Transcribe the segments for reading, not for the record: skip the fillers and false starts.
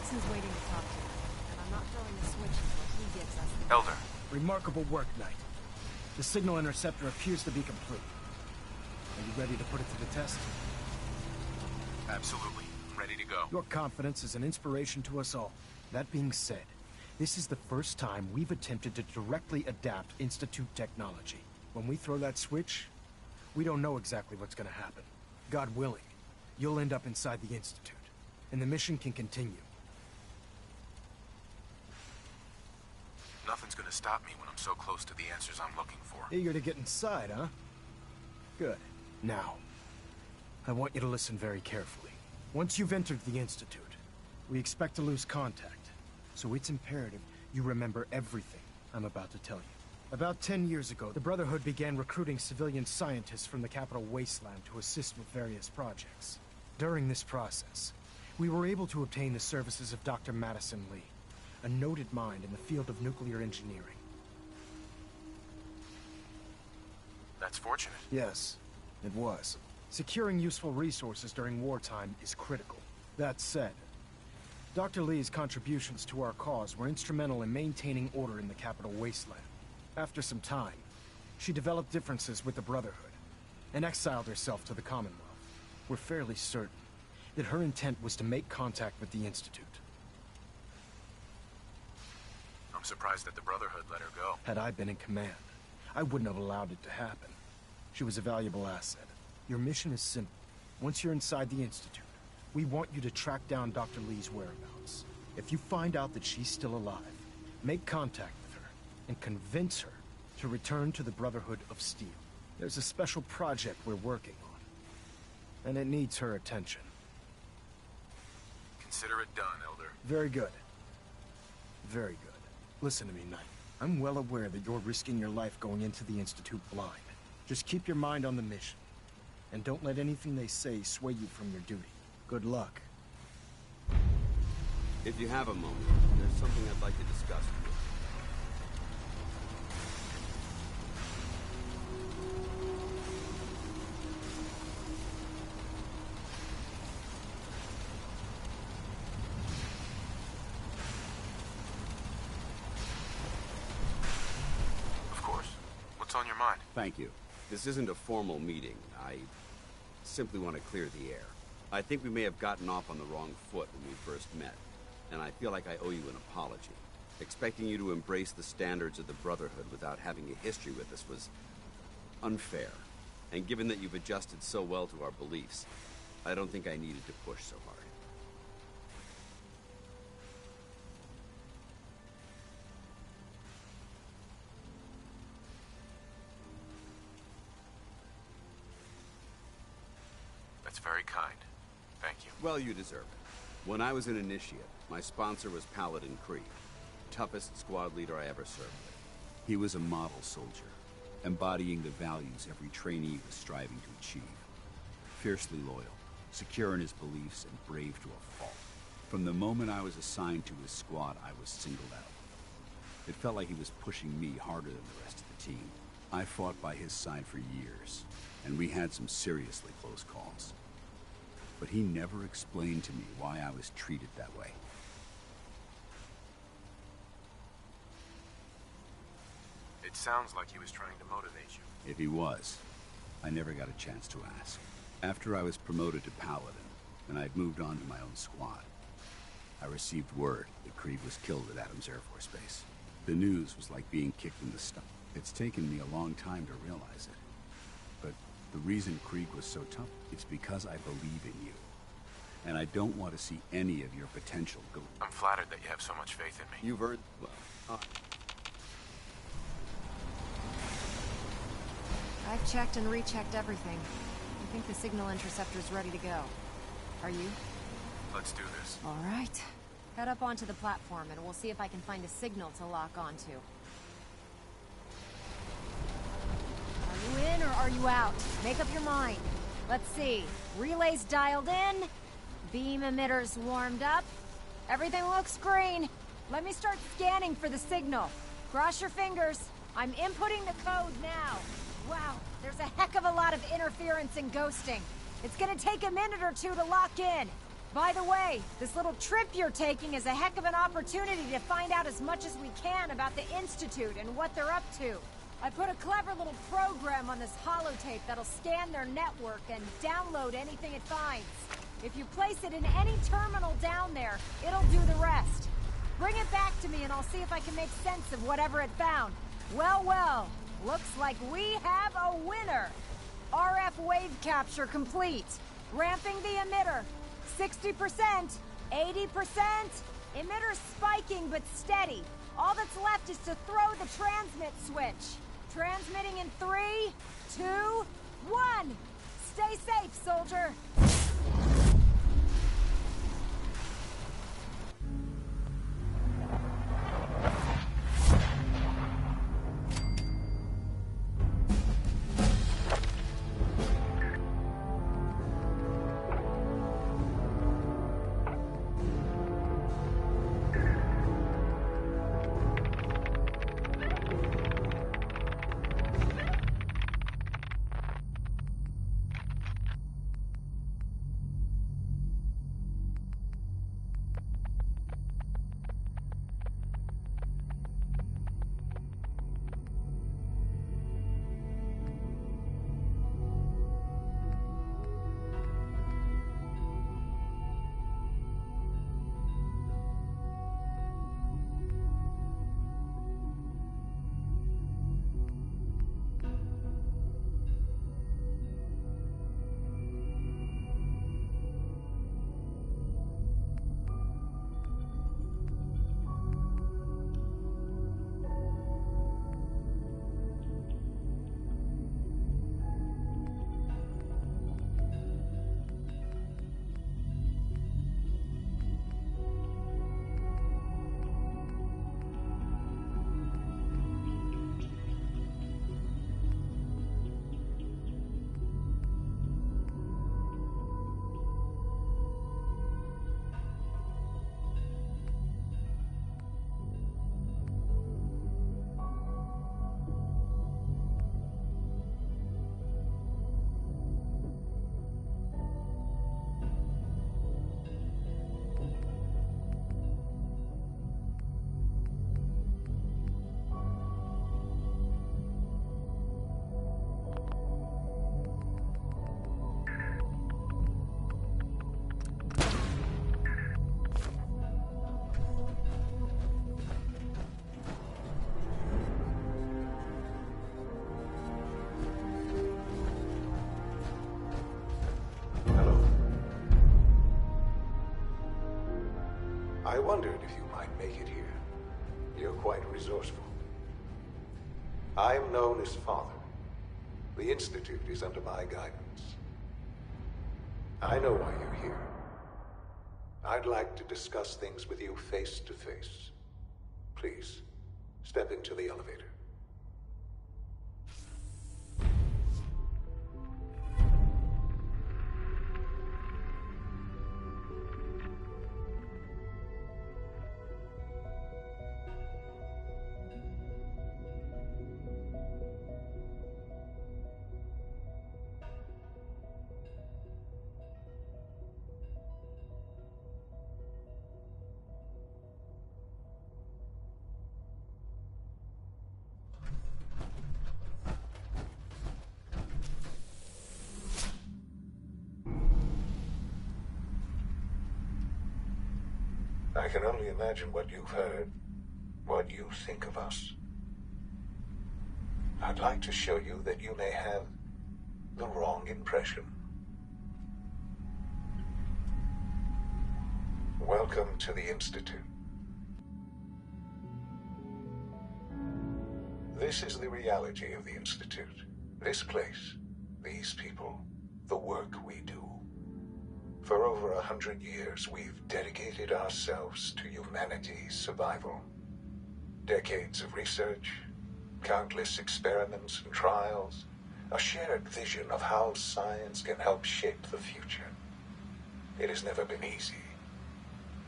Watson's waiting to talk to us, and I'm not throwing the switch until he gives us the... Elder. Remarkable work, Knight. The signal interceptor appears to be complete. Are you ready to put it to the test? Absolutely. I'm ready to go. Your confidence is an inspiration to us all. That being said, this is the first time we've attempted to directly adapt Institute technology. When we throw that switch, we don't know exactly what's gonna happen. God willing, you'll end up inside the Institute, and the mission can continue. Nothing's gonna stop me when I'm so close to the answers I'm looking for. Eager to get inside, huh? Good. Now, I want you to listen very carefully. Once you've entered the Institute, we expect to lose contact. So it's imperative you remember everything I'm about to tell you. About 10 years ago, the Brotherhood began recruiting civilian scientists from the capital wasteland to assist with various projects. During this process, we were able to obtain the services of Dr. Madison Lee, a noted mind in the field of nuclear engineering. That's fortunate. Yes, it was. Securing useful resources during wartime is critical. That said, Dr. Lee's contributions to our cause were instrumental in maintaining order in the capital wasteland. After some time, she developed differences with the Brotherhood and exiled herself to the Commonwealth. We're fairly certain that her intent was to make contact with the Institute. I'm surprised that the Brotherhood let her go. Had I been in command, I wouldn't have allowed it to happen. She was a valuable asset. Your mission is simple. Once you're inside the Institute, we want you to track down Dr. Lee's whereabouts. If you find out that she's still alive, make contact with her and convince her to return to the Brotherhood of Steel. There's a special project we're working on, and it needs her attention. Consider it done, Elder. Very good. Very good. Listen to me, Knight. I'm well aware that you're risking your life going into the Institute blind. Just keep your mind on the mission, and don't let anything they say sway you from your duty. Good luck. If you have a moment, there's something I'd like to discuss with you. Of course. What's on your mind? Thank you. This isn't a formal meeting. I simply want to clear the air. I think we may have gotten off on the wrong foot when we first met, and I feel like I owe you an apology. Expecting you to embrace the standards of the Brotherhood without having a history with us was unfair. And given that you've adjusted so well to our beliefs, I don't think I needed to push so hard. That's very kind. Thank you. Well, you deserve it. When I was an initiate, my sponsor was Paladin Krieg, toughest squad leader I ever served with. He was a model soldier, embodying the values every trainee was striving to achieve. Fiercely loyal, secure in his beliefs, and brave to a fault. From the moment I was assigned to his squad, I was singled out. It felt like he was pushing me harder than the rest of the team. I fought by his side for years, and we had some seriously close calls. But he never explained to me why I was treated that way. It sounds like he was trying to motivate you. If he was, I never got a chance to ask. After I was promoted to Paladin, and I'd moved on to my own squad, I received word that Krieg was killed at Adams Air Force Base. The news was like being kicked in the stomach. It's taken me a long time to realize it. But the reason Krieg was so tough, it's because I believe in you. And I don't want to see any of your potential go. I'm flattered that you have so much faith in me. You've earned... well, I've checked and rechecked everything. I think the signal interceptor's ready to go. Are you? Let's do this. All right. Head up onto the platform and we'll see if I can find a signal to lock onto. Are you in or are you out? Make up your mind. Let's see. Relays dialed in. Beam emitters warmed up. Everything looks green. Let me start scanning for the signal. Cross your fingers. I'm inputting the code now. Wow, there's a heck of a lot of interference and ghosting. It's gonna take a minute or two to lock in. By the way, this little trip you're taking is a heck of an opportunity to find out as much as we can about the Institute and what they're up to. I put a clever little program on this holotape that'll scan their network and download anything it finds. If you place it in any terminal down there, it'll do the rest. Bring it back to me and I'll see if I can make sense of whatever it found. Well, well, looks like we have a winner. RF wave capture complete. Ramping the emitter. 60%, 80%. Emitter spiking but steady. All that's left is to throw the transmit switch. Transmitting in 3, 2, 1. Stay safe, soldier. I wondered if you might make it here. You're quite resourceful. I'm known as Father. The Institute is under my guidance. I know why you're here. I'd like to discuss things with you face to face. Please, step into the elevator. I can only imagine what you've heard, what you think of us. I'd like to show you that you may have the wrong impression. Welcome to the Institute. This is the reality of the Institute. This place, these people, the work we do. For over 100 years, we've dedicated ourselves to humanity's survival. Decades of research, countless experiments and trials, a shared vision of how science can help shape the future. It has never been easy,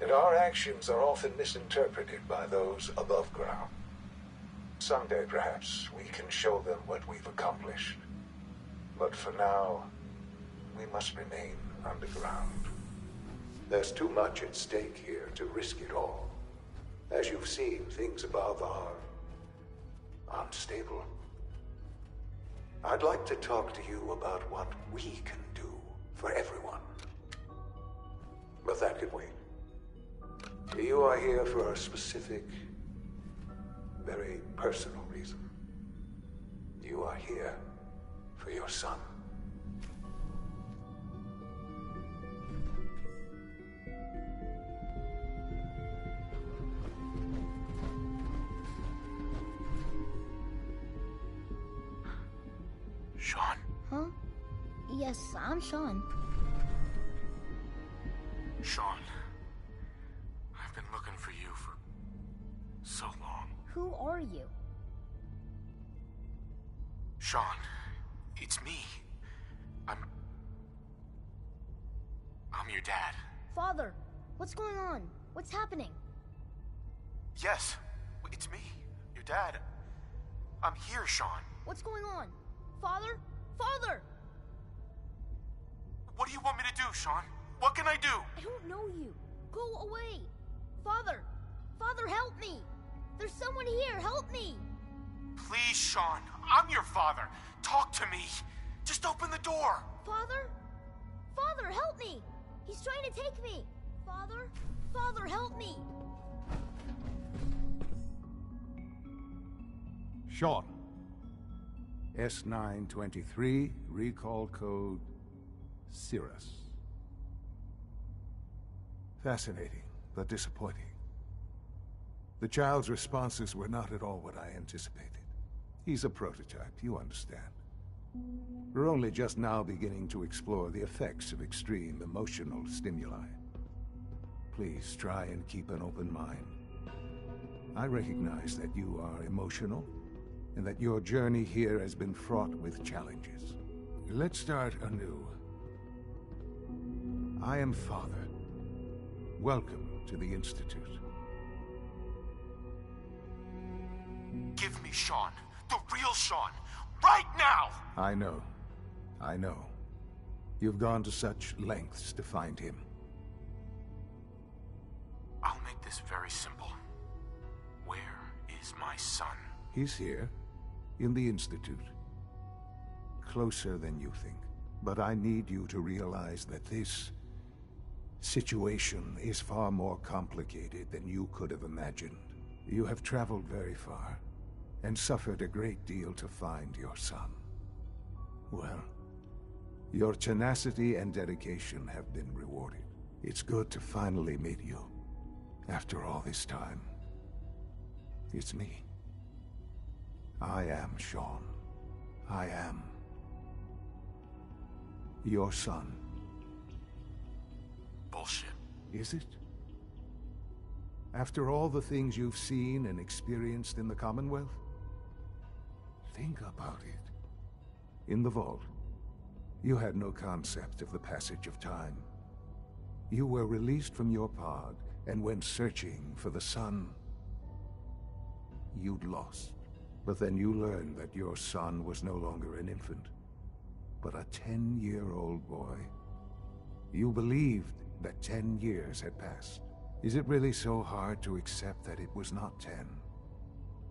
and our actions are often misinterpreted by those above ground. Someday, perhaps, we can show them what we've accomplished. But for now, we must remain underground. There's too much at stake here to risk it all. As you've seen, things above are unstable. I'd like to talk to you about what we can do for everyone. But that can wait. You are here for a specific, very personal reason. You are here for your son. Sean? Huh? Yes, I'm Sean. Sean. I've been looking for you for so long. Who are you? Sean, it's me. I'm your dad. Father, what's going on? What's happening? Yes, it's me, your dad. I'm here, Sean. What's going on? Father? Father! What do you want me to do, Sean? What can I do? I don't know you. Go away. Father! Father, help me! There's someone here, help me! Please, Sean. I'm your father. Talk to me. Just open the door. Father? Father, help me! He's trying to take me! Father? Father, help me! Sean. S923, recall code Cirrus. Fascinating, but disappointing. The child's responses were not at all what I anticipated. He's a prototype, you understand. We're only just now beginning to explore the effects of extreme emotional stimuli. Please try and keep an open mind. I recognize that you are emotional, and that your journey here has been fraught with challenges. Let's start anew. I am Father. Welcome to the Institute. Give me Sean. The real Sean. Right now! I know. I know. You've gone to such lengths to find him. I'll make this very simple. Where is my son? He's here, in the Institute. Closer than you think. But I need you to realize that this situation is far more complicated than you could have imagined. You have traveled very far, and suffered a great deal to find your son. Well, your tenacity and dedication have been rewarded. It's good to finally meet you, after all this time. It's me. I am Sean. I am your son. Bullshit. Is it? After all the things you've seen and experienced in the Commonwealth? Think about it. In the vault, you had no concept of the passage of time. You were released from your pod and went searching for the sun you'd lost. But then you learned that your son was no longer an infant, but a 10-year-old boy. You believed that 10 years had passed. Is it really so hard to accept that it was not 10,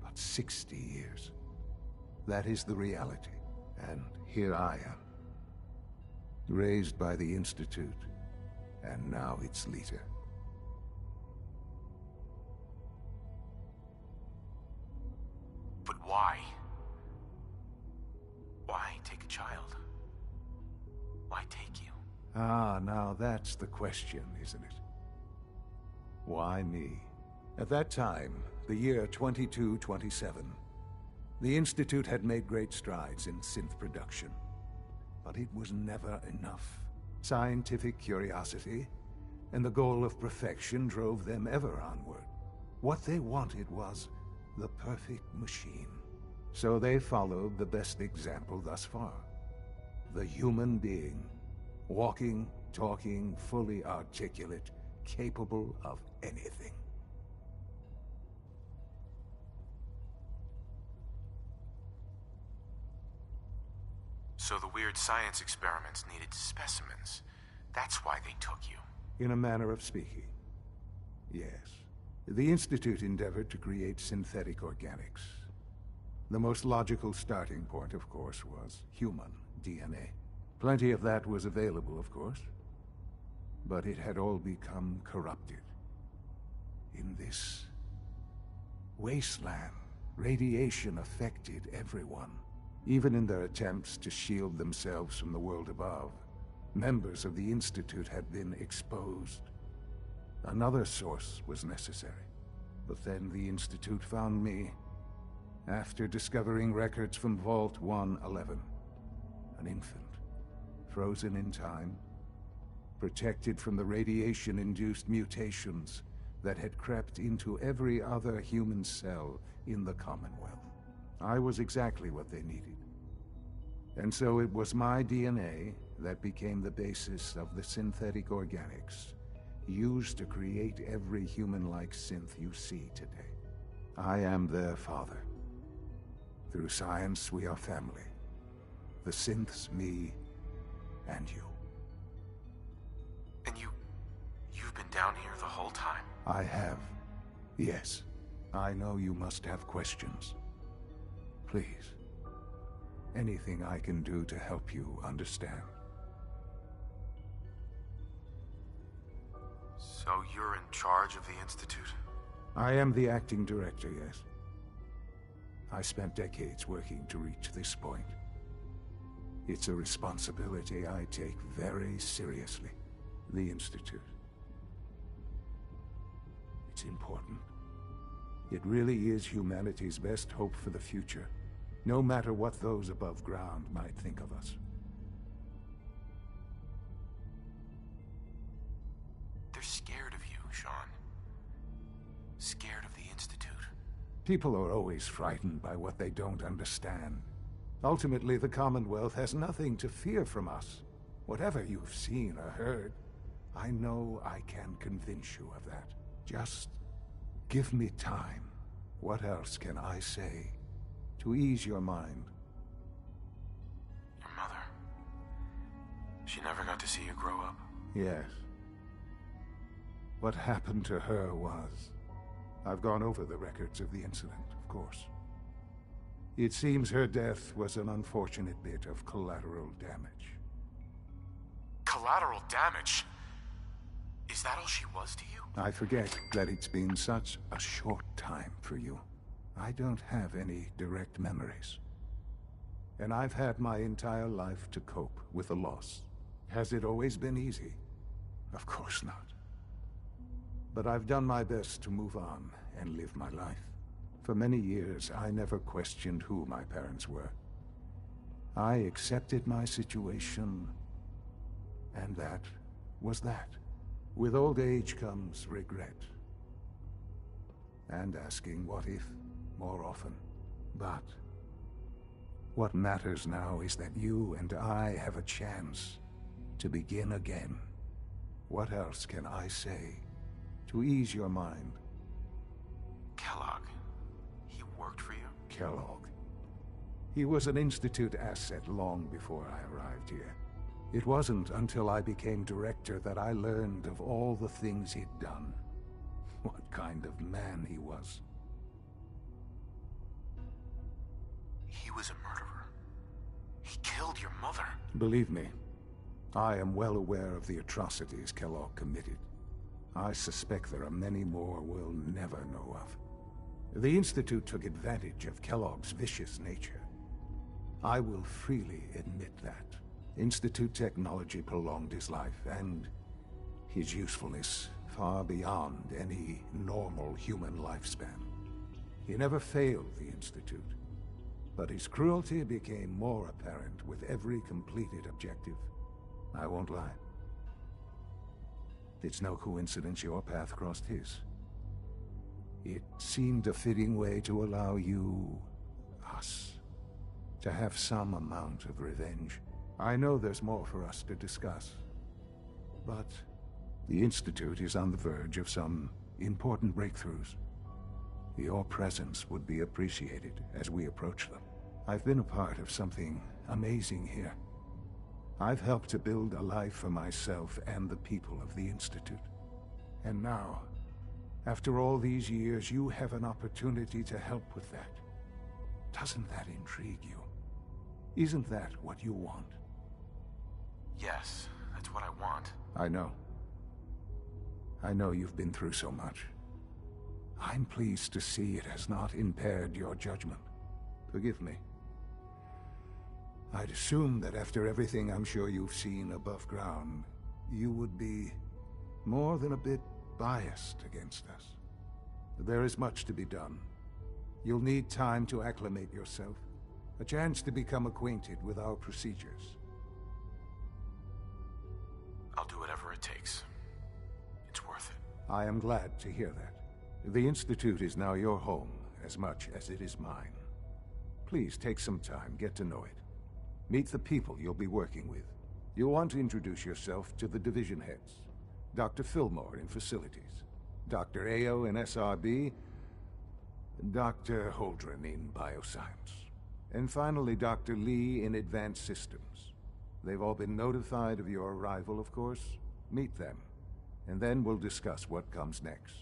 but 60 years? That is the reality, and here I am. Raised by the Institute, and now its leader. But why? Why take a child? Why take you? Ah, now that's the question, isn't it? Why me? At that time, the year 2227, the Institute had made great strides in synth production. But it was never enough. Scientific curiosity and the goal of perfection drove them ever onward. What they wanted was the perfect machine. So they followed the best example thus far. The human being. Walking, talking, fully articulate, capable of anything. So the weird science experiments needed specimens. That's why they took you. in a manner of speaking. Yes. The Institute endeavored to create synthetic organics. The most logical starting point, of course, was human DNA. Plenty of that was available, of course. But it had all become corrupted. In this wasteland, radiation affected everyone. Even in their attempts to shield themselves from the world above, members of the Institute had been exposed. Another source was necessary. But then the Institute found me, after discovering records from Vault 111. An infant, frozen in time, protected from the radiation-induced mutations that had crept into every other human cell in the Commonwealth. I was exactly what they needed. And so it was my DNA that became the basis of the synthetic organics used to create every human-like synth you see today. I am their father. Through science, we are family. The synths, me, and you. And you've been down here the whole time? I have. Yes. I know you must have questions. Please. Anything I can do to help you understand. So you're in charge of the Institute? I am the acting director, yes. I spent decades working to reach this point. It's a responsibility I take very seriously. The Institute. It's important. It really is humanity's best hope for the future, no matter what those above ground might think of us. They're scared of you, Sean. Scared of the Institute. People are always frightened by what they don't understand. Ultimately, the Commonwealth has nothing to fear from us. Whatever you've seen or heard, I know I can convince you of that. Just give me time. What else can I say to ease your mind? Your mother. She never got to see you grow up. Yes. What happened to her was... I've gone over the records of the incident, of course. It seems her death was an unfortunate bit of collateral damage. Collateral damage? Is that all she was to you? I forget that it's been such a short time for you. I don't have any direct memories. And I've had my entire life to cope with the loss. Has it always been easy? Of course not. But I've done my best to move on and live my life. For many years, I never questioned who my parents were. I accepted my situation, and that was that. With old age comes regret. And asking what if more often. But what matters now is that you and I have a chance to begin again. What else can I say to ease your mind? Kellogg. He worked for you? Kellogg. He was an Institute asset long before I arrived here. It wasn't until I became director that I learned of all the things he'd done. What kind of man he was. He was a murderer. He killed your mother. Believe me, I am well aware of the atrocities Kellogg committed. I suspect there are many more we'll never know of. The Institute took advantage of Kellogg's vicious nature. I will freely admit that. Institute technology prolonged his life, and his usefulness far beyond any normal human lifespan. He never failed the Institute, but his cruelty became more apparent with every completed objective. I won't lie. It's no coincidence your path crossed his. It seemed a fitting way to allow you, us, to have some amount of revenge. I know there's more for us to discuss, but the Institute is on the verge of some important breakthroughs. Your presence would be appreciated as we approach them. I've been a part of something amazing here. I've helped to build a life for myself and the people of the Institute. And now, after all these years, you have an opportunity to help with that. Doesn't that intrigue you? Isn't that what you want? Yes, that's what I want. I know. I know you've been through so much. I'm pleased to see it has not impaired your judgment. Forgive me. I'd assume that after everything I'm sure you've seen above ground, you would be more than a bit biased against us. There is much to be done. You'll need time to acclimate yourself, a chance to become acquainted with our procedures. I'll do whatever it takes. It's worth it. I am glad to hear that. The Institute is now your home as much as it is mine. Please take some time, get to know it. Meet the people you'll be working with. You'll want to introduce yourself to the division heads. Dr. Fillmore in Facilities, Dr. Ayo in SRB, Dr. Holdren in Bioscience, and finally Dr. Lee in Advanced Systems. They've all been notified of your arrival, of course. Meet them, and then we'll discuss what comes next.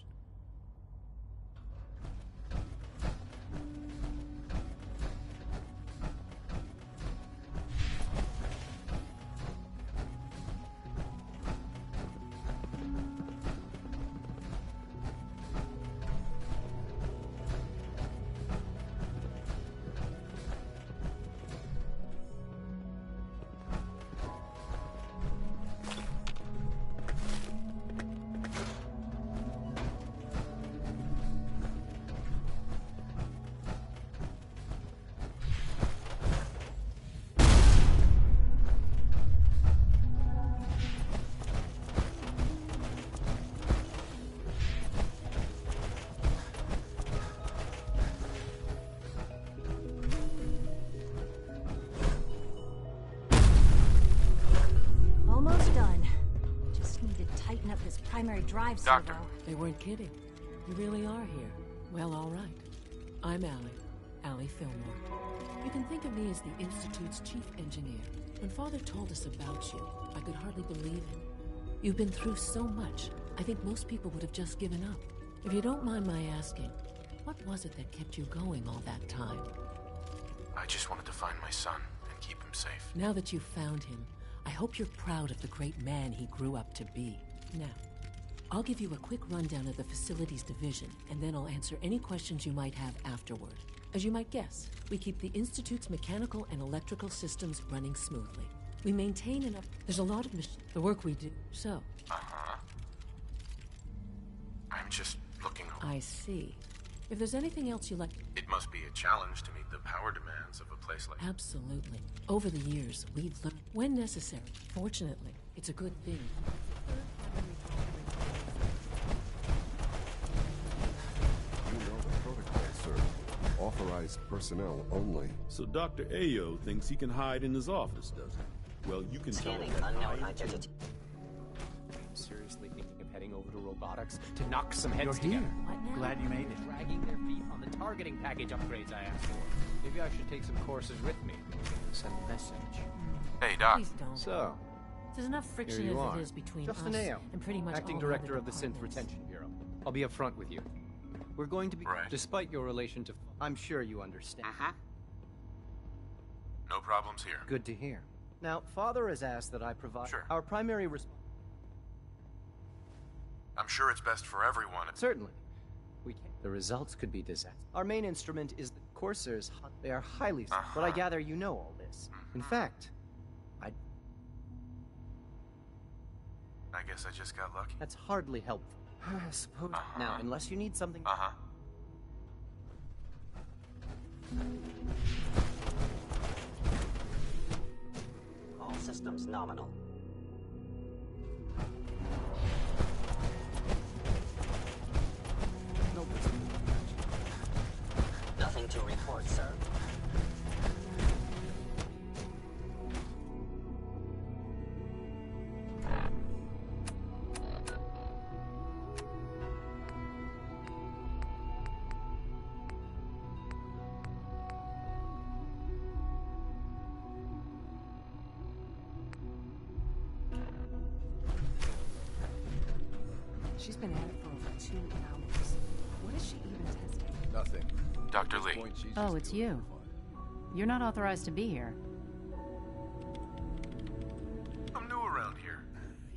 Almost done. Just need to tighten up this primary drive Doctor. servo. They weren't kidding. You really are here. Well, all right. I'm Allie Fillmore. You can think of me as the Institute's chief engineer. When Father told us about you, I could hardly believe it. You've been through so much, I think most people would have just given up. If you don't mind my asking, what was it that kept you going all that time? I just wanted to find my son and keep him safe. Now that you've found him, I hope you're proud of the great man he grew up to be. Now, I'll give you a quick rundown of the facilities division, and then I'll answer any questions you might have afterward. As you might guess, we keep the Institute's mechanical and electrical systems running smoothly. We maintain enough... There's a lot of the work we do, so... Uh-huh. I'm just looking over. I see. If there's anything else you like... It must be a challenge to meet the power demands of a place like... Absolutely. Over the years, we've learned... When necessary. Fortunately, it's a good thing. You know the protocol, sir. Authorized personnel only. So Dr. Ayo thinks he can hide in his office, does he? Well, you can tell him that Seriously thinking of heading over to robotics to knock some heads together. What now? Glad you made it. Dragging their feet on the targeting package upgrades I asked for. Maybe I should take some courses with me. Send a message. Hey, Doc. Please don't. So, There's enough friction here you as are. it is between Justin us Ayo, and pretty much acting all director other of the Synth departments. Retention Bureau. I'll be upfront with you. We're going to be... Right. Despite your relation to... I'm sure you understand. No problems here. Good to hear. Now, Father has asked that I provide... Sure. Our primary response... I'm sure it's best for everyone. Certainly. We can. The results could be disastrous. Our main instrument is the coursers. They are highly... But I gather you know all this. In fact, I guess I just got lucky. that's hardly helpful. I suppose... Now, unless you need something... Uh-huh. All systems nominal. Nothing to report, sir. She's been at it for over 2 hours. What is she even testing? Nothing. Dr. Lee. Oh, it's you. You're not authorized to be here. I'm new around here.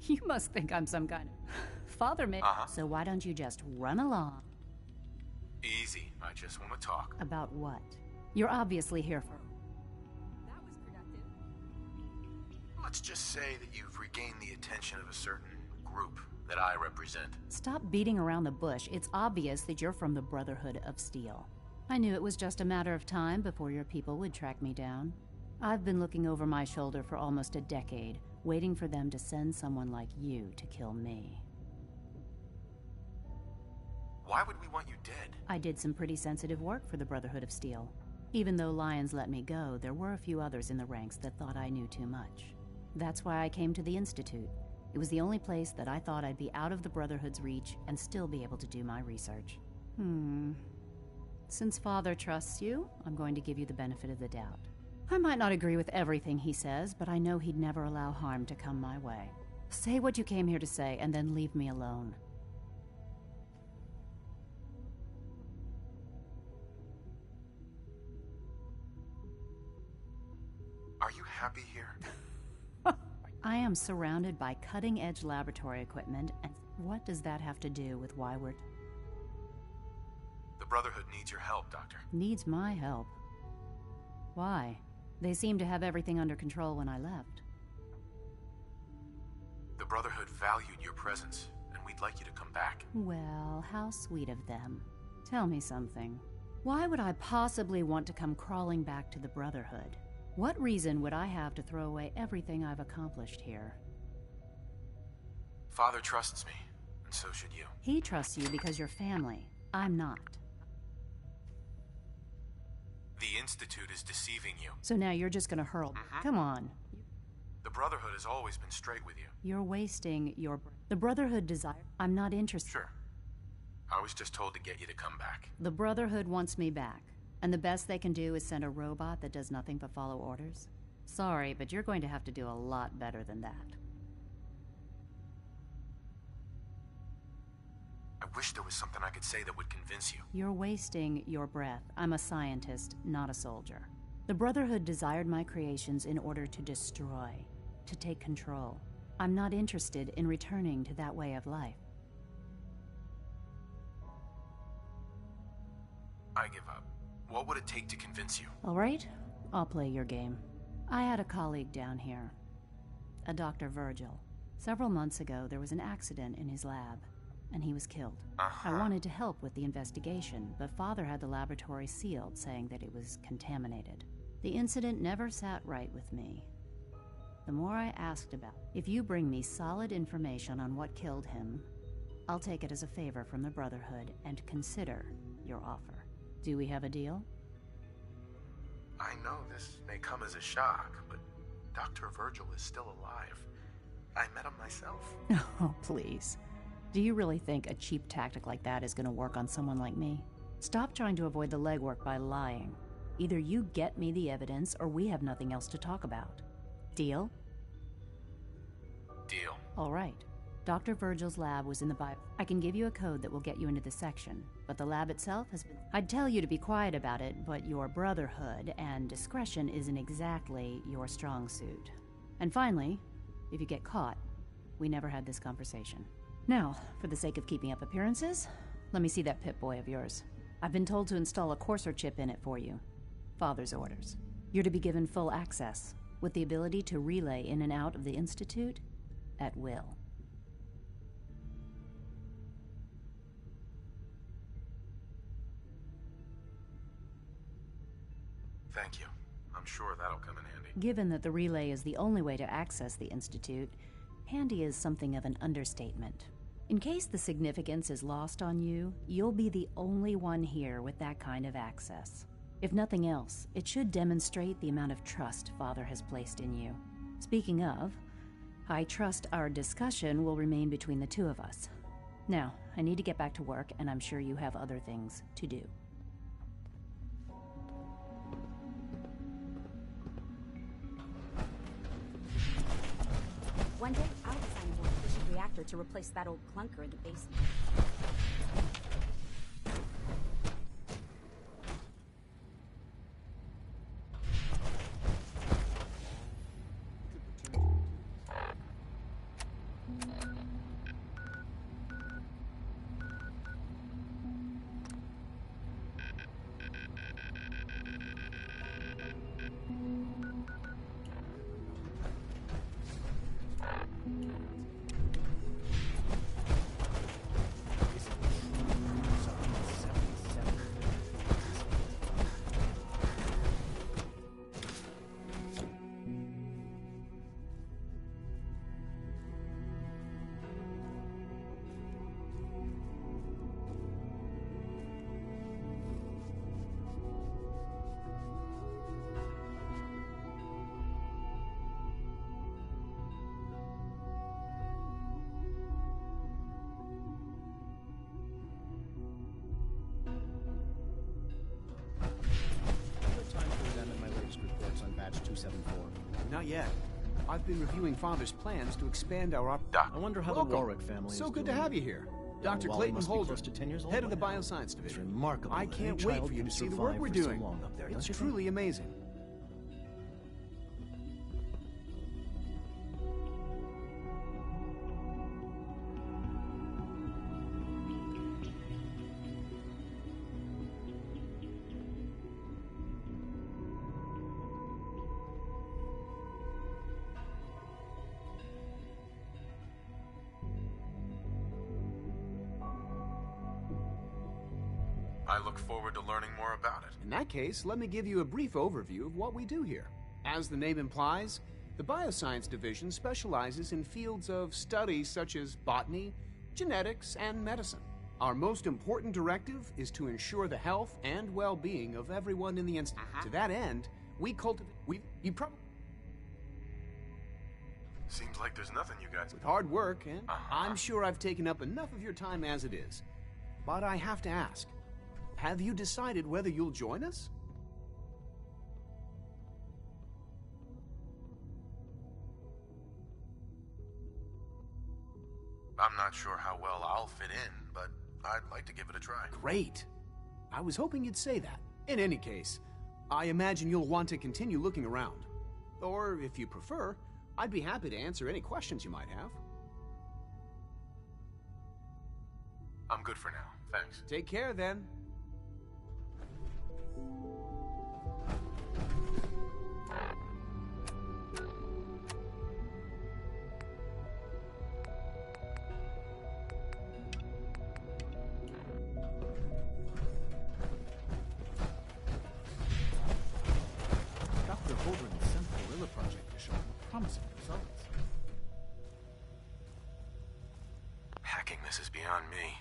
You must think I'm some kind of father man. So why don't you just run along? Easy. I just want to talk. About what? You're obviously here for... That was productive. Let's just say that you've regained the attention of a certain group that I represent. Stop beating around the bush. It's obvious that you're from the Brotherhood of Steel. I knew it was just a matter of time before your people would track me down. I've been looking over my shoulder for almost a decade, waiting for them to send someone like you to kill me. Why would we want you dead? I did some pretty sensitive work for the Brotherhood of Steel. Even though Lyons let me go, there were a few others in the ranks that thought I knew too much. That's why I came to the Institute. It was the only place that I thought I'd be out of the Brotherhood's reach and still be able to do my research. Since Father trusts you, I'm going to give you the benefit of the doubt. I might not agree with everything he says, but I know he'd never allow harm to come my way. Say what you came here to say, and then leave me alone. Are you happy here? I am surrounded by cutting-edge laboratory equipment, and what does that have to do with why we're... The Brotherhood needs your help, Doctor. Needs my help? Why? They seemed to have everything under control when I left. The Brotherhood valued your presence, and we'd like you to come back. Well, how sweet of them. Tell me something. Why would I possibly want to come crawling back to the Brotherhood? What reason would I have to throw away everything I've accomplished here? Father trusts me, and so should you. He trusts you because you're family. I'm not. The Institute is deceiving you. So now you're just gonna hurl... Come on. The Brotherhood has always been straight with you. You're wasting your... The Brotherhood desire... I'm not interested. Sure. I was just told to get you to come back. The Brotherhood wants me back. And the best they can do is send a robot that does nothing but follow orders? Sorry, but you're going to have to do a lot better than that. I wish there was something I could say that would convince you. You're wasting your breath. I'm a scientist, not a soldier. The Brotherhood desired my creations in order to destroy, to take control. I'm not interested in returning to that way of life. I give up. What would it take to convince you? All right, I'll play your game. I had a colleague down here, a Dr. Virgil. Several months ago, there was an accident in his lab, and he was killed. I wanted to help with the investigation, but Father had the laboratory sealed, saying that it was contaminated. The incident never sat right with me. The more I asked about, if you bring me solid information on what killed him, I'll take it as a favor from the Brotherhood and consider your offer. Do we have a deal? I know this may come as a shock, but Dr. Virgil is still alive. I met him myself. Oh, please. Do you really think a cheap tactic like that is going to work on someone like me? Stop trying to avoid the legwork by lying. Either you get me the evidence, or we have nothing else to talk about. Deal? Deal. All right. Dr. Virgil's lab was in the Bible. I can give you a code that will get you into the section, but the lab itself has been... I'd tell you to be quiet about it, but your Brotherhood and discretion isn't exactly your strong suit. And finally, if you get caught, we never had this conversation. Now, for the sake of keeping up appearances, let me see that Pip-Boy of yours. I've been told to install a Courser chip in it for you. Father's orders. You're to be given full access, with the ability to relay in and out of the Institute at will. Thank you. I'm sure that'll come in handy. Given that the relay is the only way to access the Institute, handy is something of an understatement. In case the significance is lost on you, you'll be the only one here with that kind of access. If nothing else, it should demonstrate the amount of trust Father has placed in you. Speaking of, I trust our discussion will remain between the two of us. Now, I need to get back to work, and I'm sure you have other things to do. One day, I'll design a more efficient reactor helicopter to replace that old clunker in the basement. Not yet. I've been reviewing Father's plans to expand our Doc. I wonder how Welcome. the Warwick family So is good doing. to have you here. Dr. Wally Clayton must be Holder, close to 10 years old head of the by now. Bioscience Division. It's remarkable I that can't any wait child for you to can see the work survive we're for so doing. long up there, It's don't you truly amazing. I look forward to learning more about it. In that case, let me give you a brief overview of what we do here. As the name implies, the Bioscience Division specializes in fields of study such as botany, genetics, and medicine. Our most important directive is to ensure the health and well-being of everyone in the institute. To that end, we cultivate... You probably... Seems like there's nothing you guys... With hard work, and I'm sure I've taken up enough of your time as it is. But I have to ask, have you decided whether you'll join us? I'm not sure how well I'll fit in, but I'd like to give it a try. Great. I was hoping you'd say that. In any case, I imagine you'll want to continue looking around. Or, if you prefer, I'd be happy to answer any questions you might have. I'm good for now. Thanks. Take care, then. Dr. Holder and the Central Gorilla Project are showing promising results. Hacking this is beyond me.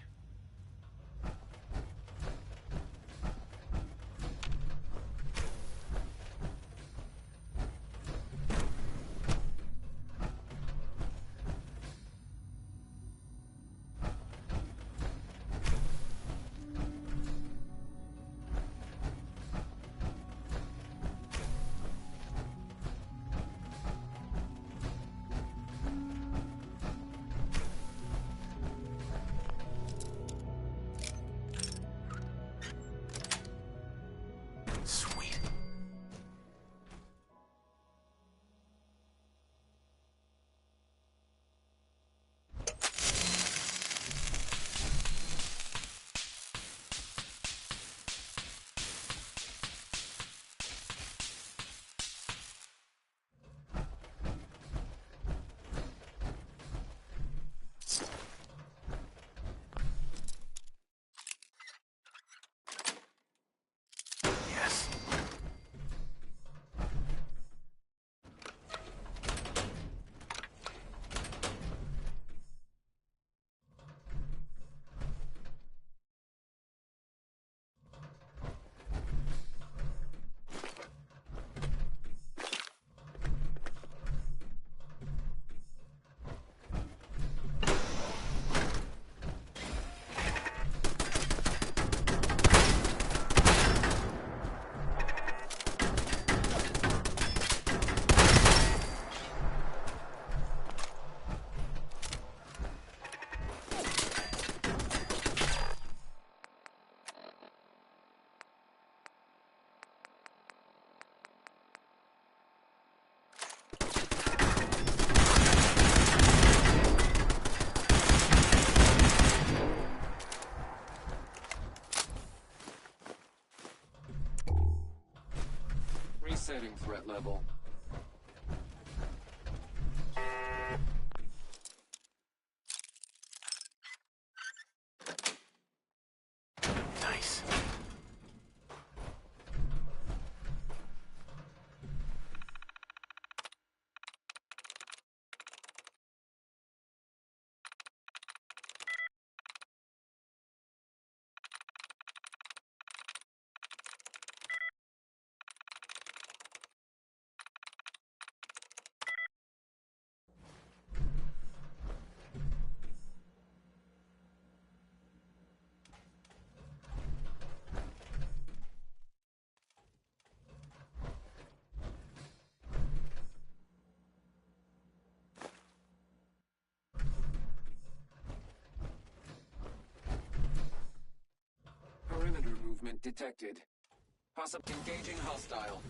threat level. Nice. Perimeter movement detected. Possibly engaging hostile.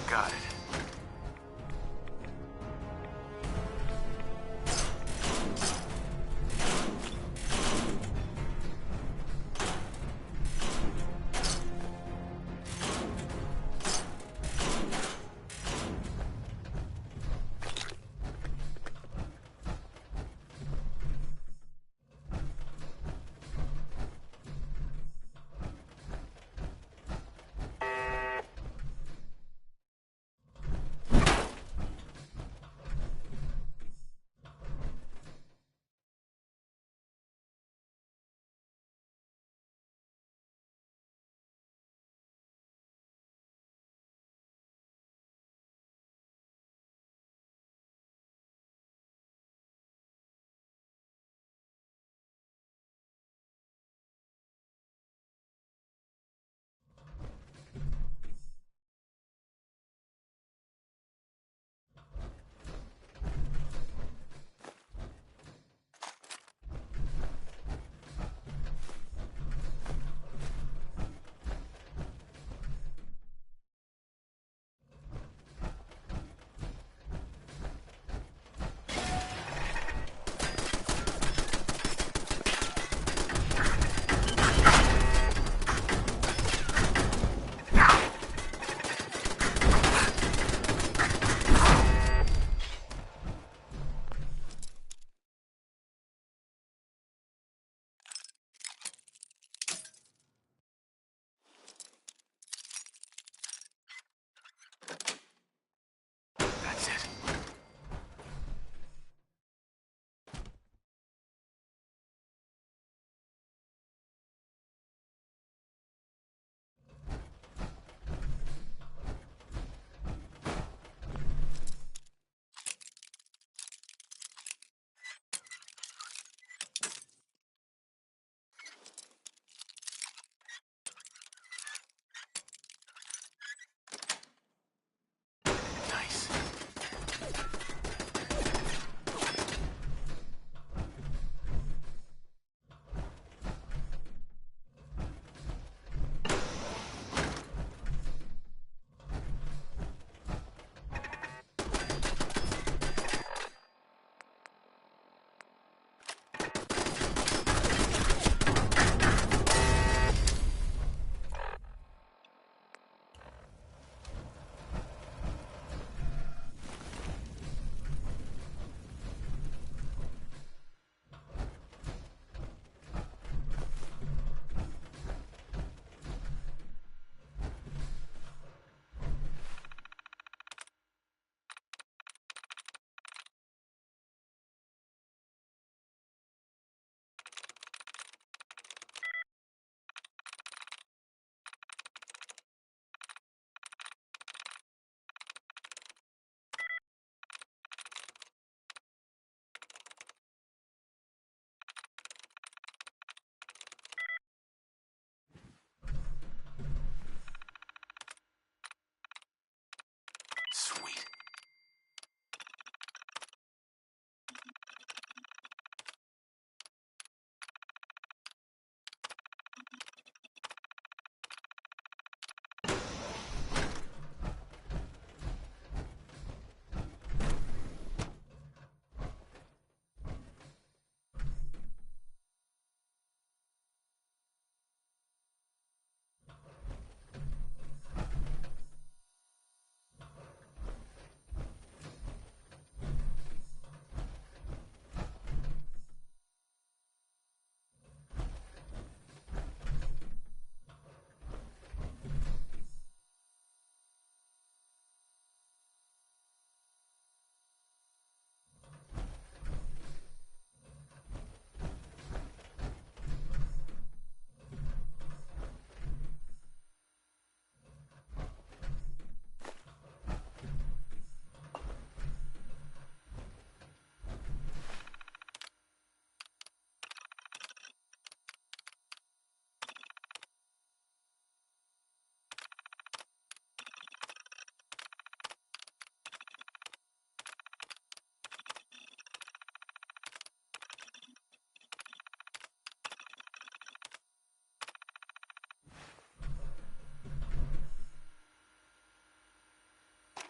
Got it.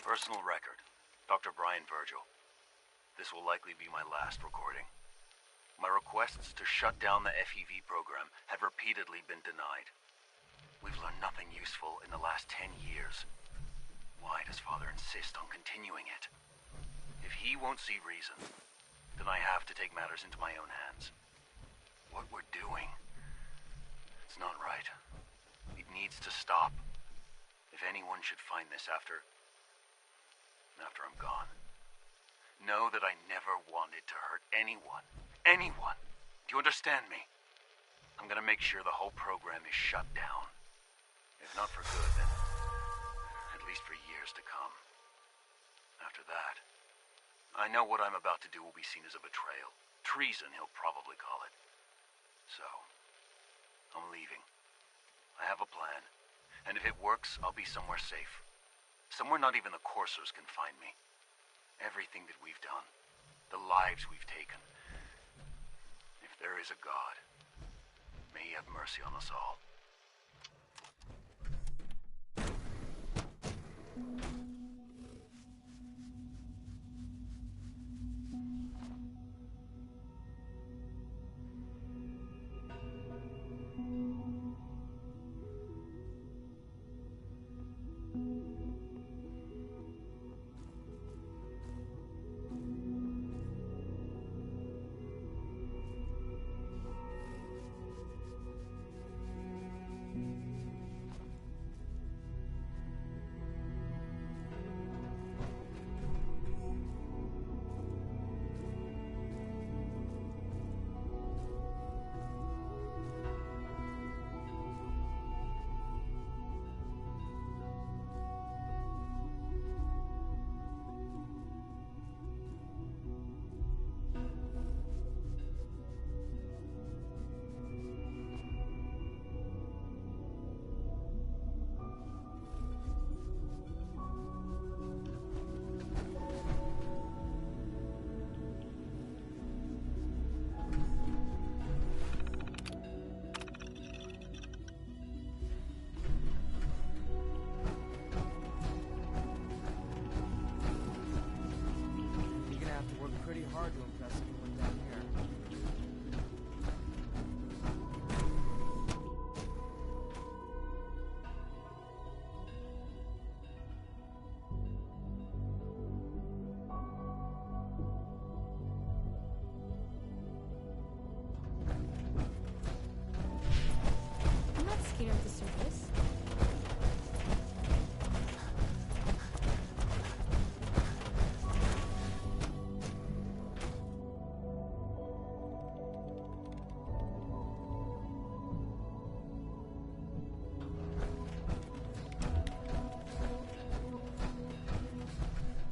Personal record. Dr. Brian Virgil. This will likely be my last recording. My requests to shut down the FEV program have repeatedly been denied. We've learned nothing useful in the last 10 years. Why does Father insist on continuing it? If he won't see reason, then I have to take matters into my own hands. What we're doing, it's not right. It needs to stop. If anyone should find this after I'm gone, know that I never wanted to hurt anyone. Anyone! Do you understand me? I'm gonna make sure the whole program is shut down. If not for good, then at least for years to come. After that, I know what I'm about to do will be seen as a betrayal. Treason, he'll probably call it. So, I'm leaving. I have a plan, and if it works, I'll be somewhere safe. Somewhere not even the coursers can find me. Everything that we've done, the lives we've taken. If there is a God, may he have mercy on us all. Hard to impress anyone down here. I'm not scared of the surface.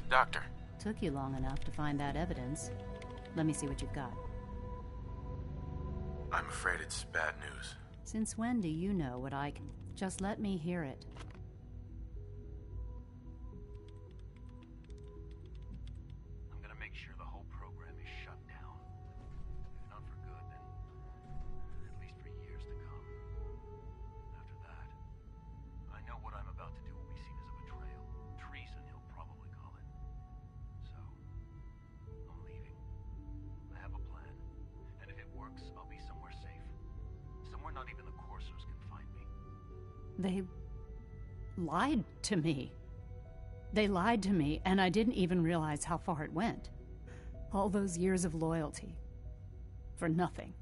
Doctor. Took you long enough to find that evidence. Let me see what you've got. I'm afraid it's bad news. Since when do you know what I can? Just let me hear it. I'm gonna make sure the whole program is shut down. If not for good, then at least for years to come. After that, I know what I'm about to do will be seen as a betrayal. Treason, he'll probably call it. So, I'm leaving. I have a plan. And if it works, I'll be somewhere safe. Somewhere not even the coursers can find me. They lied to me. They lied to me, and I didn't even realize how far it went. All those years of loyalty. For nothing.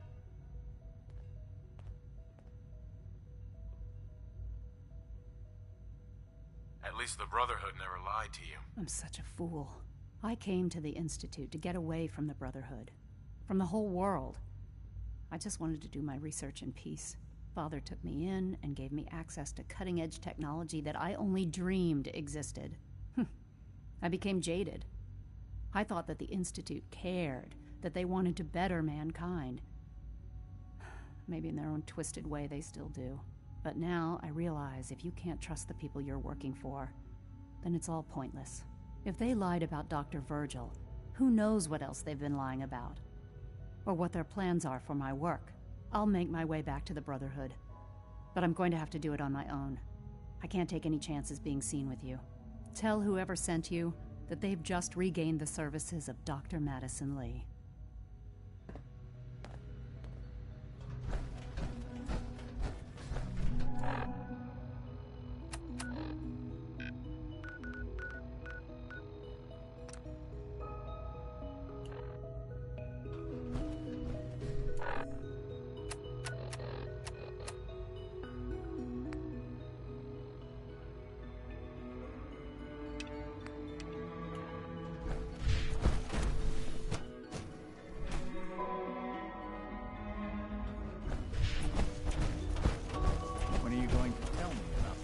At least the Brotherhood never lied to you. I'm such a fool. I came to the Institute to get away from the Brotherhood. From the whole world. I just wanted to do my research in peace. Father took me in and gave me access to cutting-edge technology that I only dreamed existed. I became jaded. I thought that the Institute cared, that they wanted to better mankind. Maybe in their own twisted way they still do. But now I realize if you can't trust the people you're working for, then it's all pointless. If they lied about Dr. Virgil, who knows what else they've been lying about? Or what their plans are for my work. I'll make my way back to the Brotherhood. But I'm going to have to do it on my own. I can't take any chances being seen with you. Tell whoever sent you that they've just regained the services of Dr. Madison Lee. When are you going to tell me about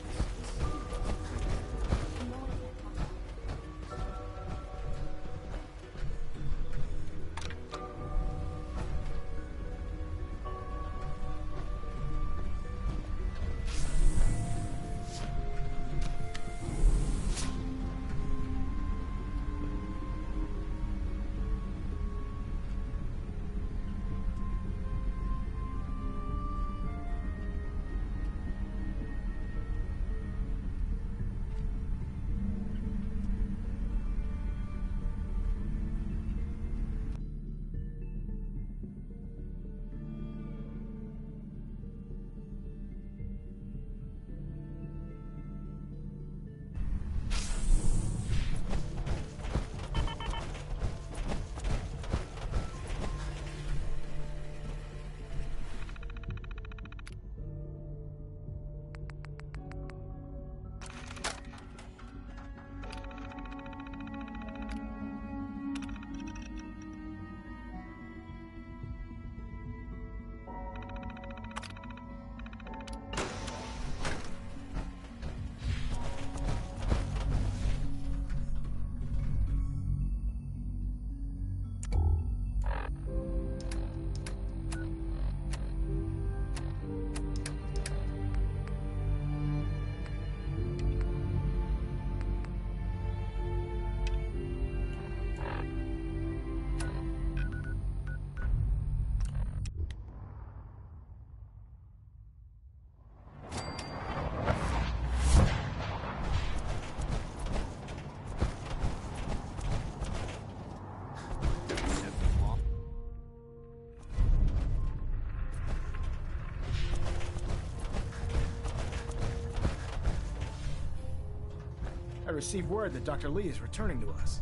I received word that Dr. Lee is returning to us.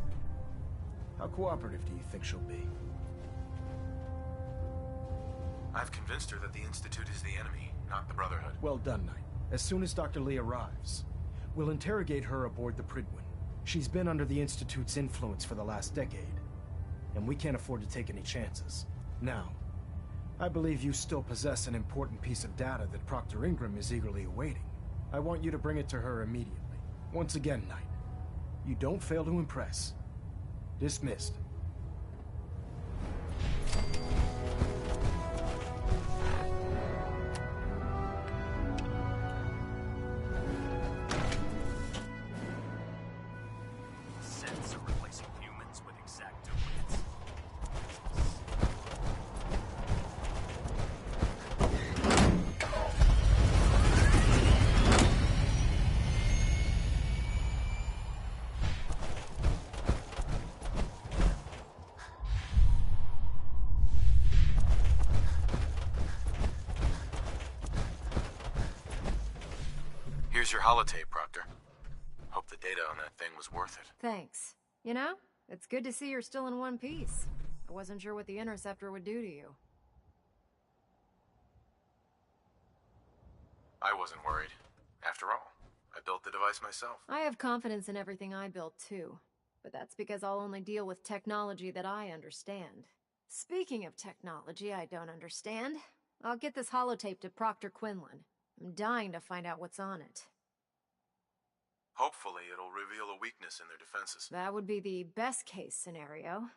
How cooperative do you think she'll be? I've convinced her that the Institute is the enemy, not the Brotherhood. Well done, Knight. As soon as Dr. Lee arrives, we'll interrogate her aboard the Pridwin. She's been under the Institute's influence for the last decade, and we can't afford to take any chances. Now, I believe you still possess an important piece of data that Proctor Ingram is eagerly awaiting. I want you to bring it to her immediately. Once again, Knight, you don't fail to impress. Dismissed. Sense of replacing humans with exact duplicates. Here's your holotape, Proctor. Hope the data on that thing was worth it. Thanks. You know, it's good to see you're still in one piece. I wasn't sure what the Interceptor would do to you. I wasn't worried. After all, I built the device myself. I have confidence in everything I built, too. But that's because I'll only deal with technology that I understand. Speaking of technology I don't understand, I'll get this holotape to Proctor Quinlan. I'm dying to find out what's on it. Hopefully, it'll reveal a weakness in their defenses. That would be the best-case scenario.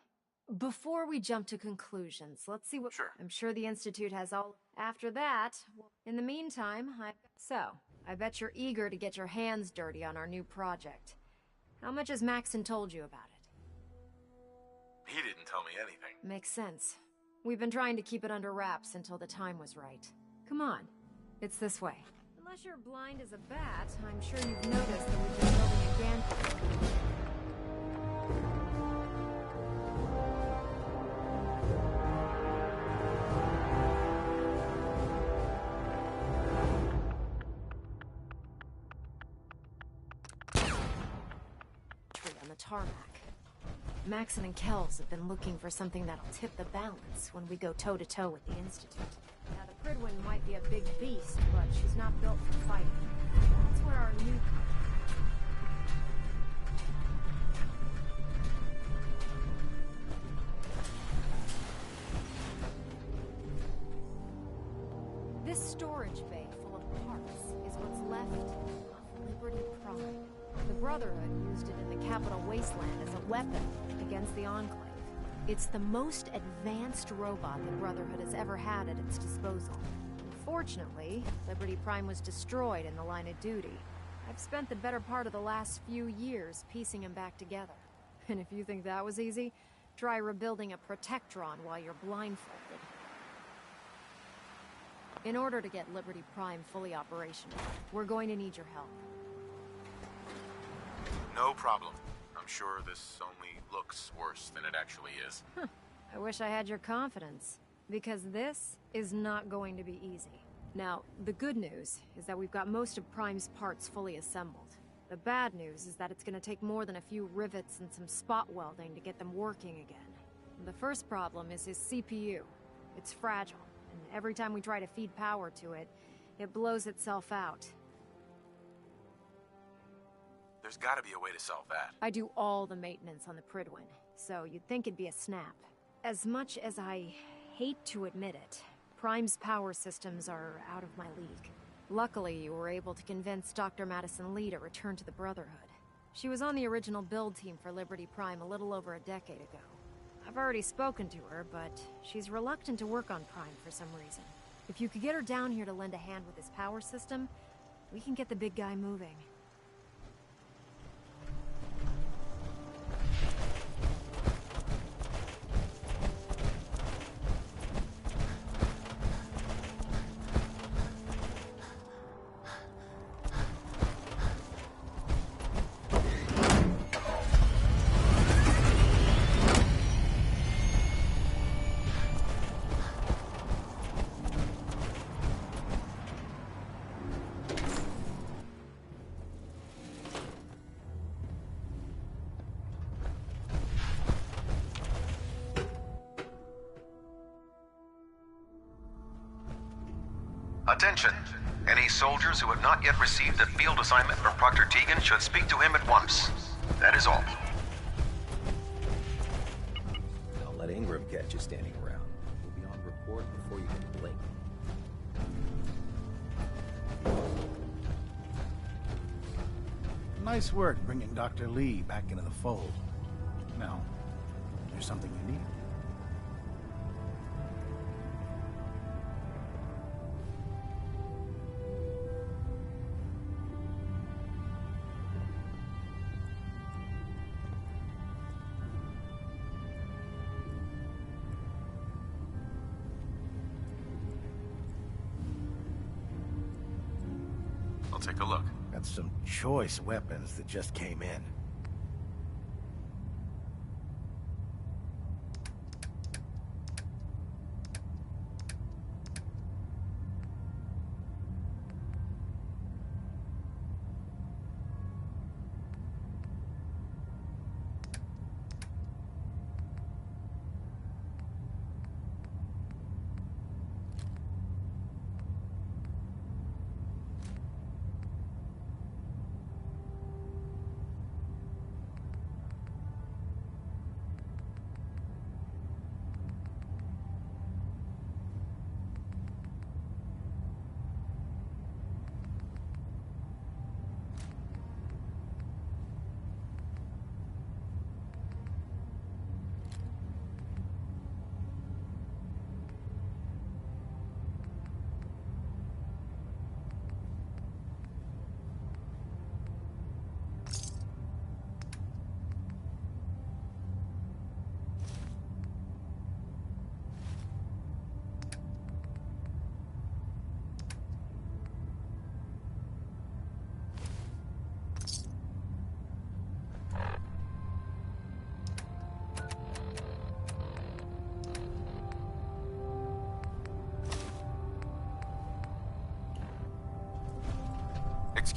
Before we jump to conclusions, let's see what... Sure. I'm sure the Institute has all... After that, well, in the meantime, I bet you're eager to get your hands dirty on our new project. How much has Maxon told you about it? He didn't tell me anything. Makes sense. We've been trying to keep it under wraps until the time was right. Come on. It's this way. Unless you're blind as a bat, I'm sure you've noticed that we've been building gigantic. On the tarmac. Maxon and Kells have been looking for something that'll tip the balance when we go toe-to-toe with the Institute. Now, the Pridwin might be a big beast, but she's not built for fighting. That's where our new... This storage bay full of parts is what's left of Liberty Prime. The Brotherhood used it in the Capital Wasteland as a weapon against the Enclave. It's the most advanced robot the Brotherhood has ever had at its disposal. Unfortunately, Liberty Prime was destroyed in the line of duty. I've spent the better part of the last few years piecing him back together. And if you think that was easy, try rebuilding a Protectron while you're blindfolded. In order to get Liberty Prime fully operational, we're going to need your help. No problem. I'm sure this only looks worse than it actually is. I wish I had your confidence, because this is not going to be easy. Now, the good news is that we've got most of Prime's parts fully assembled. The bad news is that it's going to take more than a few rivets and some spot welding to get them working again. The first problem is his CPU. It's fragile, and every time we try to feed power to it, it blows itself out. There's gotta be a way to solve that. I do all the maintenance on the Pridwin, so you'd think it'd be a snap. As much as I hate to admit it, Prime's power systems are out of my league. Luckily, you were able to convince Dr. Madison Lee to return to the Brotherhood. She was on the original build team for Liberty Prime a little over a decade ago. I've already spoken to her, but she's reluctant to work on Prime for some reason. If you could get her down here to lend a hand with his power system, we can get the big guy moving. Attention! Any soldiers who have not yet received a field assignment from Proctor Tegan should speak to him at once. That is all. Don't let Ingram catch you standing around. We'll be on report before you can blink. Nice work bringing Dr. Lee back into the fold. Now, there's something you need. Take a look. Got some choice weapons that just came in.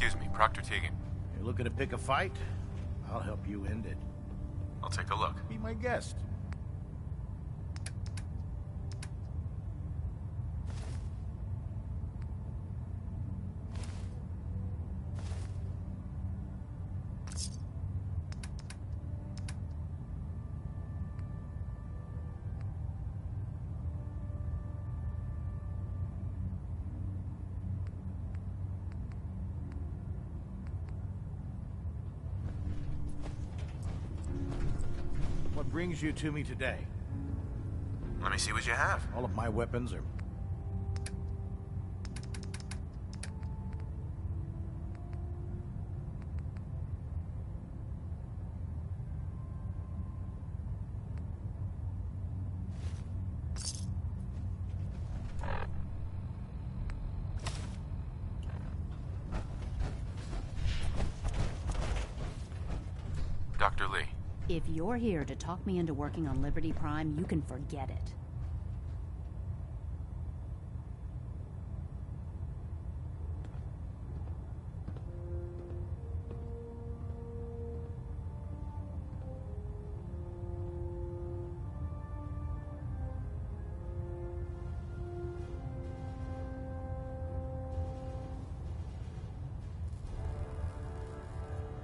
Excuse me, Proctor Tegan. You're looking to pick a fight? I'll help you end it. I'll take a look. Be my guest. What brings you to me today? Let me see what you have. All of my weapons are... Dr. Lee. If you're here to talk me into working on Liberty Prime, you can forget it.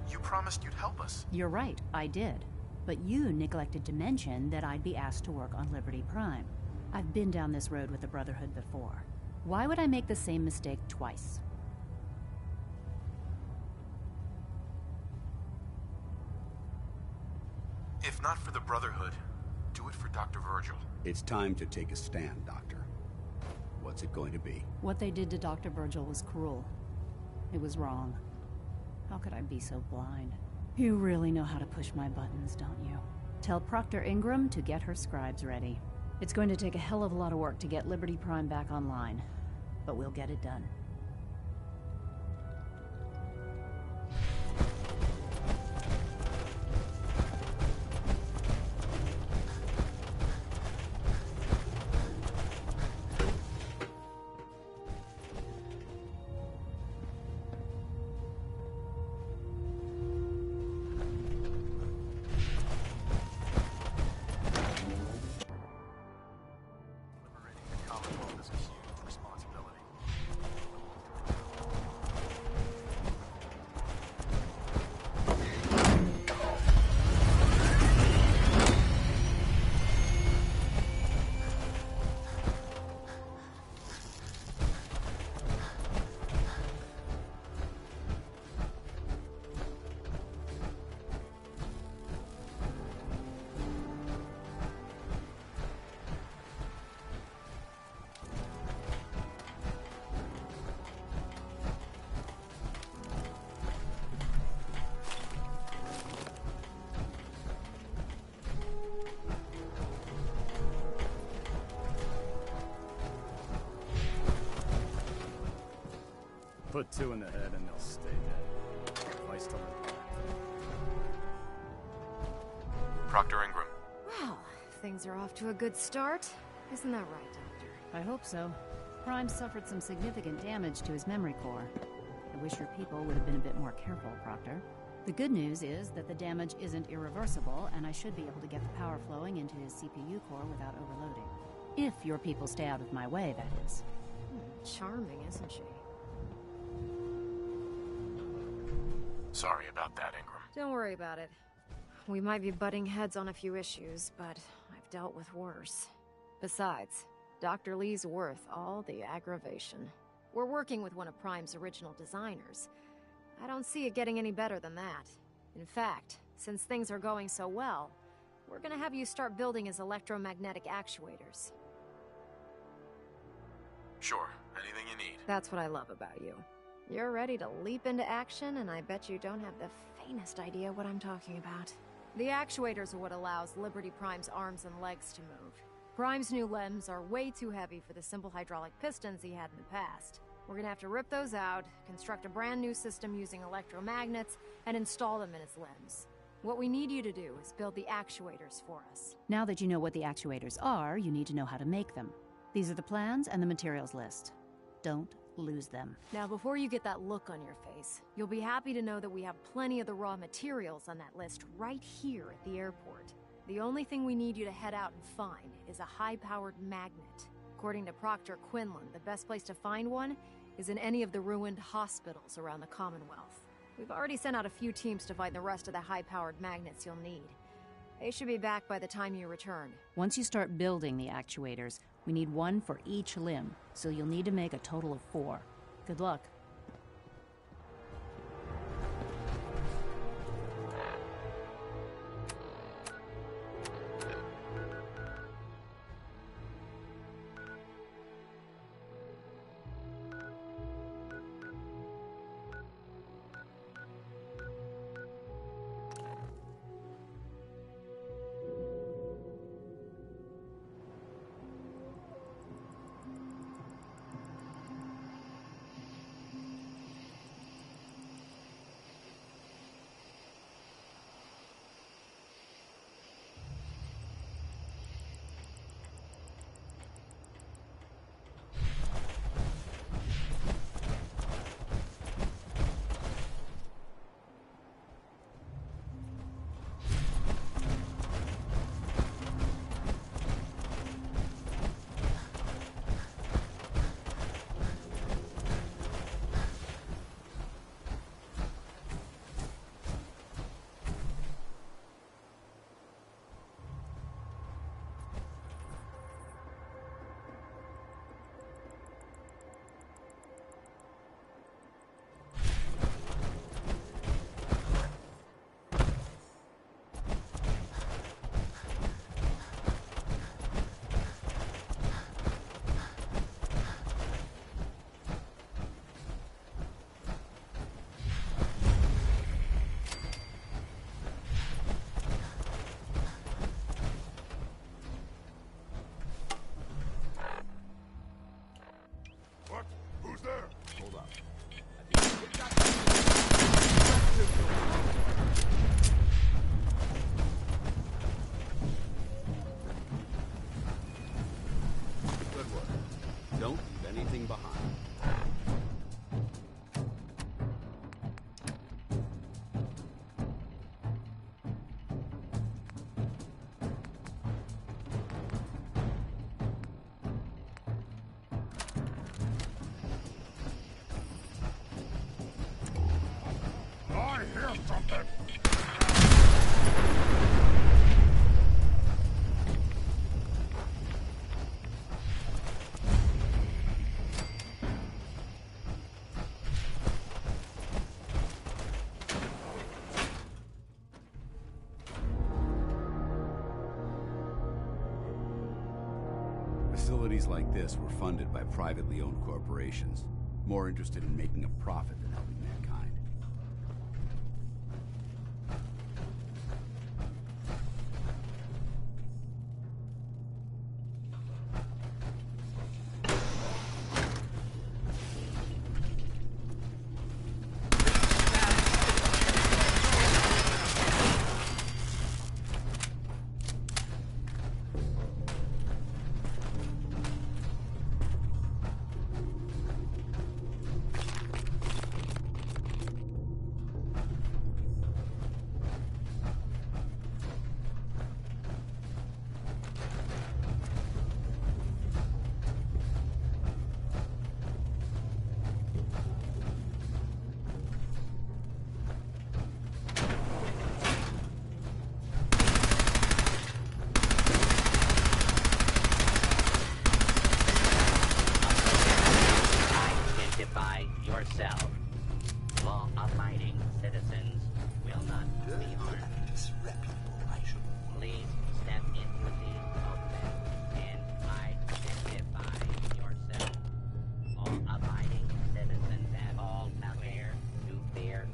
You promised you'd help us. You're right, I did. But you neglected to mention that I'd be asked to work on Liberty Prime. I've been down this road with the Brotherhood before. Why would I make the same mistake twice? If not for the Brotherhood, do it for Dr. Virgil. It's time to take a stand, Doctor. What's it going to be? What they did to Dr. Virgil was cruel. It was wrong. How could I be so blind? You really know how to push my buttons, don't you? Tell Proctor Ingram to get her scribes ready. It's going to take a hell of a lot of work to get Liberty Prime back online, but we'll get it done. Put two in the head and they'll stay dead. Advice to live. Proctor Ingram. Well, things are off to a good start. Isn't that right, Doctor? I hope so. Prime suffered some significant damage to his memory core. I wish your people would have been a bit more careful, Proctor. The good news is that the damage isn't irreversible, and I should be able to get the power flowing into his CPU core without overloading. If your people stay out of my way, that is. Charming, isn't she? Sorry about that, Ingram. Don't worry about it. We might be butting heads on a few issues, but I've dealt with worse. Besides, Dr. Lee's worth all the aggravation. We're working with one of Prime's original designers. I don't see it getting any better than that. In fact, since things are going so well, we're gonna have you start building his electromagnetic actuators. Sure, anything you need. That's what I love about you. You're ready to leap into action, and I bet you don't have the faintest idea what I'm talking about. The actuators are what allows Liberty Prime's arms and legs to move. Prime's new limbs are way too heavy for the simple hydraulic pistons he had in the past. We're gonna have to rip those out, construct a brand new system using electromagnets, and install them in his limbs. What we need you to do is build the actuators for us. Now that you know what the actuators are, you need to know how to make them. These are the plans and the materials list. Don't lose them. Now, before you get that look on your face, you'll be happy to know that we have plenty of the raw materials on that list right here at the airport. The only thing we need you to head out and find is a high-powered magnet. According to Proctor Quinlan, the best place to find one is in any of the ruined hospitals around the Commonwealth. We've already sent out a few teams to find the rest of the high-powered magnets you'll need. They should be back by the time you return. Once you start building the actuators, we need one for each limb, so you'll need to make a total of 4. Good luck. Facilities like this were funded by privately owned corporations, more interested in making a profit than helping mankind. Law-abiding citizens will not be harmed. Please step into the open and identify yourself. Law-abiding citizens have all nowhere to fear.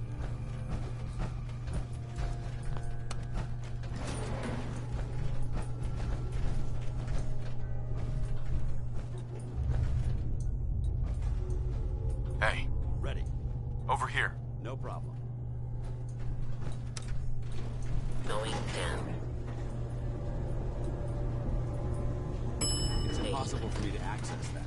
Hey. Ready. Over here. No problem. Going down. It's impossible for me to access that.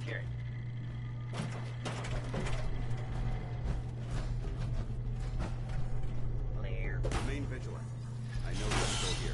injured. Clear. Remain vigilant. I know you're still here.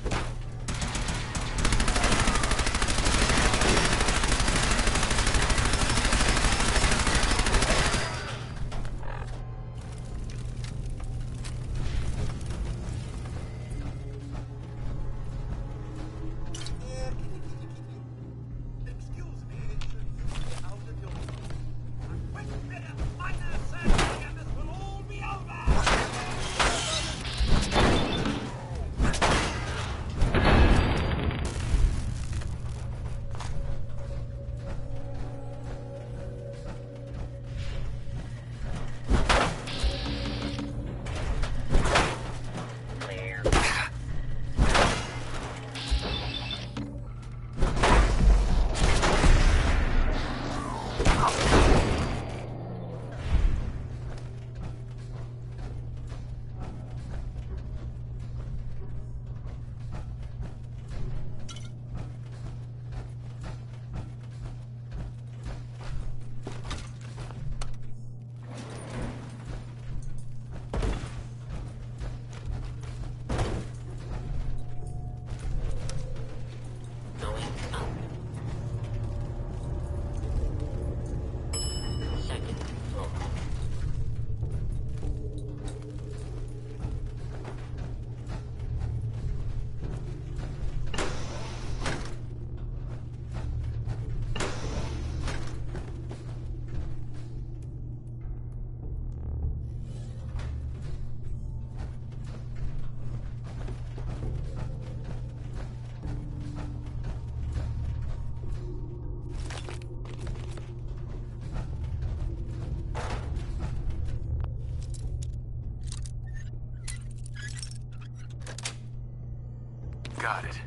Got it.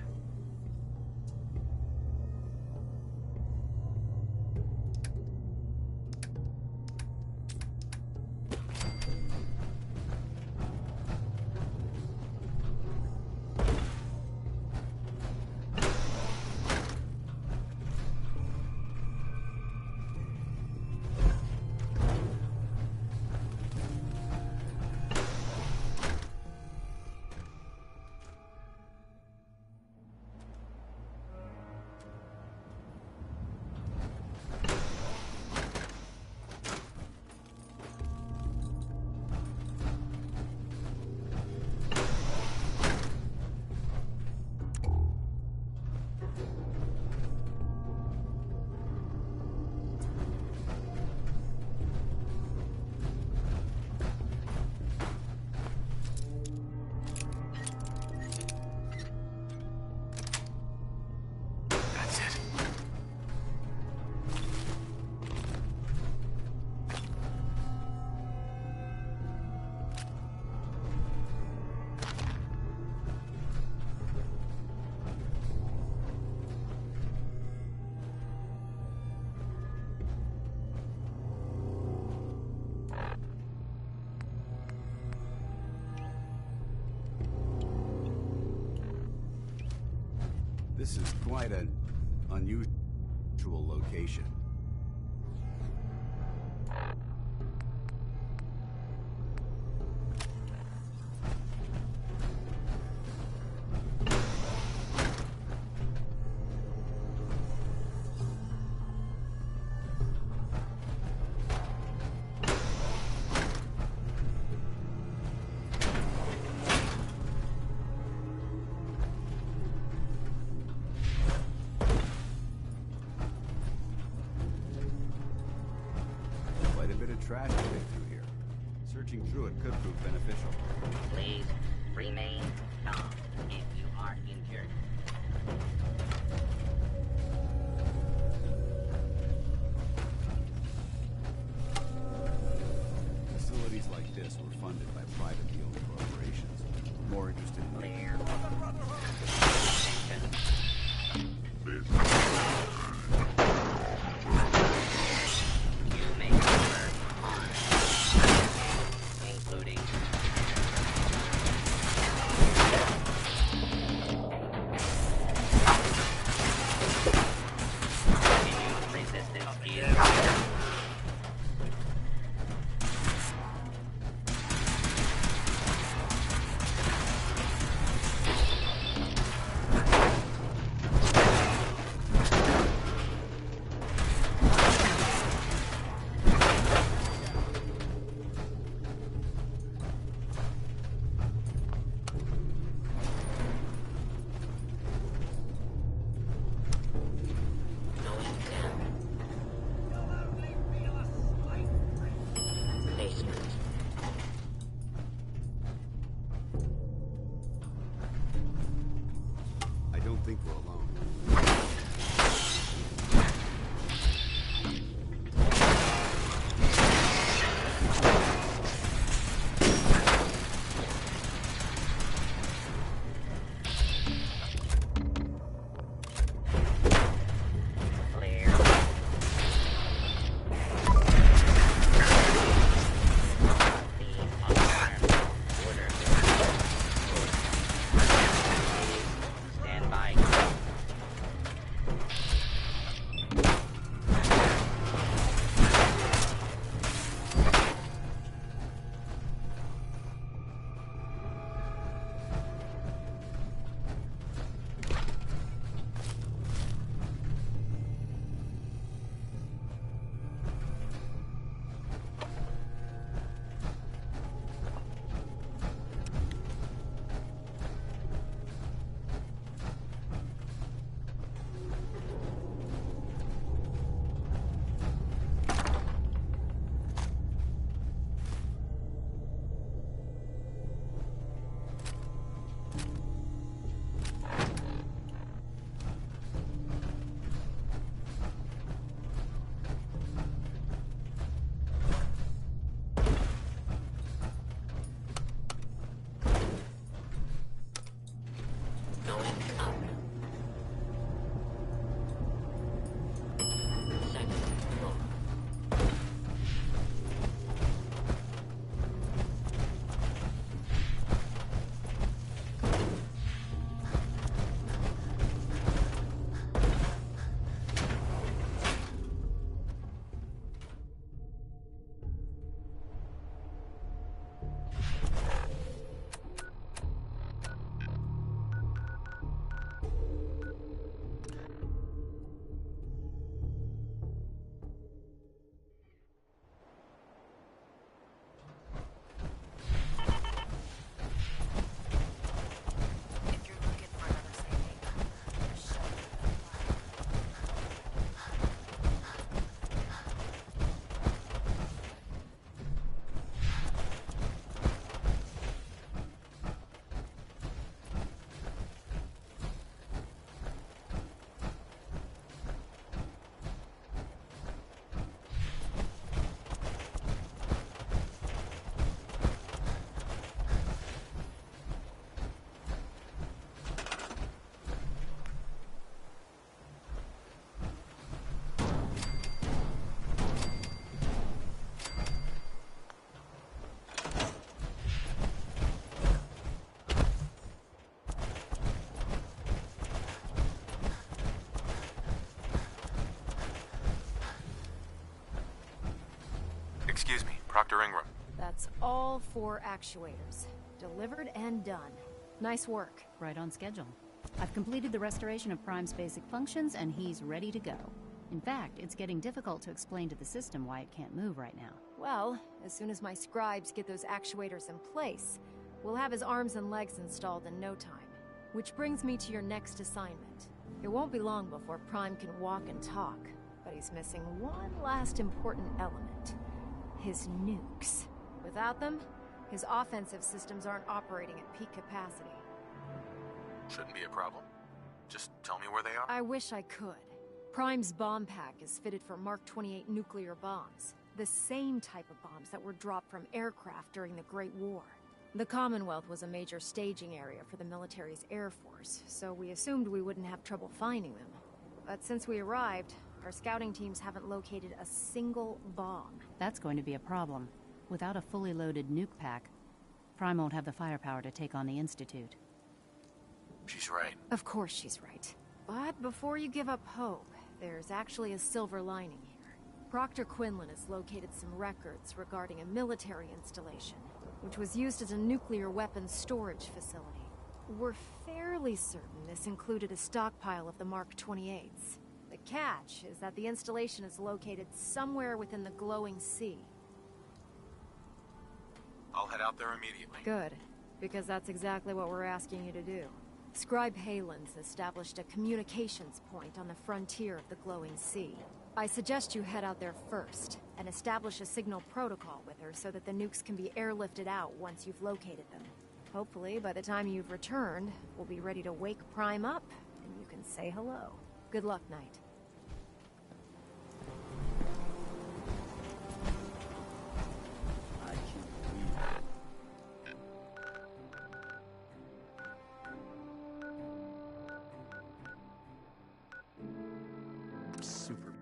This is quite an unusual location. Trash to dig through here. Searching through it could prove beneficial. Please remain calm if you are injured. Facilities like this were funded by privately owned corporations. More interested in Clear. think we're alone. Excuse me, Proctor Ingram. That's all 4 actuators. Delivered and done. Nice work. Right on schedule. I've completed the restoration of Prime's basic functions, and he's ready to go. In fact, it's getting difficult to explain to the system why it can't move right now. Well, as soon as my scribes get those actuators in place, we'll have his arms and legs installed in no time. Which brings me to your next assignment. It won't be long before Prime can walk and talk, but he's missing one last important element. His nukes. Without them, his offensive systems aren't operating at peak capacity. Shouldn't be a problem. Just tell me where they are. I wish I could. Prime's bomb pack is fitted for Mark 28 nuclear bombs. The same type of bombs that were dropped from aircraft during the Great War. The Commonwealth was a major staging area for the military's air force, so we assumed we wouldn't have trouble finding them. But since we arrived, our scouting teams haven't located a single bomb. That's going to be a problem. Without a fully loaded nuke pack, Prime won't have the firepower to take on the Institute. She's right. Of course she's right. But before you give up hope, there's actually a silver lining here. Proctor Quinlan has located some records regarding a military installation, which was used as a nuclear weapons storage facility. We're fairly certain this included a stockpile of the Mark 28s. The catch is that the installation is located somewhere within the glowing sea. I'll head out there immediately. Good, because that's exactly what we're asking you to do. Scribe Halen's established a communications point on the frontier of the glowing sea. I suggest you head out there first, and establish a signal protocol with her so that the nukes can be airlifted out once you've located them. Hopefully, by the time you've returned, we'll be ready to wake Prime up, and you and say hello. Good luck, Knight. Super.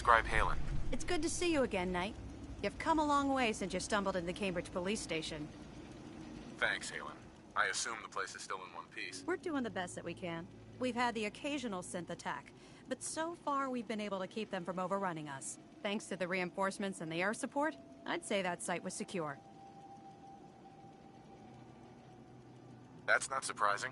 Scribe Halen. It's good to see you again, Knight. You've come a long way since you stumbled into the Cambridge police station. Thanks, Halen. I assume the place is still in one piece. We're doing the best that we can. We've had the occasional synth attack, but so far we've been able to keep them from overrunning us. Thanks to the reinforcements and the air support, I'd say that site was secure. That's not surprising.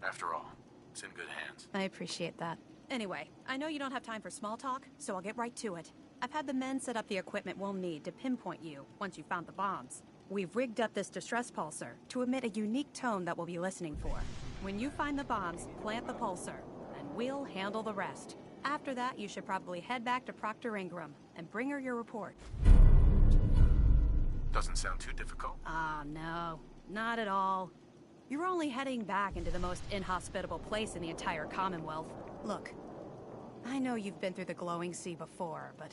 After all, it's in good hands. I appreciate that. Anyway, I know you don't have time for small talk, so I'll get right to it. I've had the men set up the equipment we'll need to pinpoint you once you've found the bombs. We've rigged up this distress pulsar to emit a unique tone that we'll be listening for. When you find the bombs, plant the pulsar, and we'll handle the rest. After that, you should probably head back to Proctor Ingram and bring her your report. Doesn't sound too difficult. Ah, no. Not at all. You're only heading back into the most inhospitable place in the entire Commonwealth. Look, I know you've been through the glowing sea before, but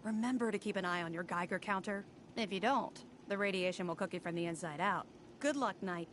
remember to keep an eye on your Geiger counter. If you don't, the radiation will cook you from the inside out. Good luck, Knight.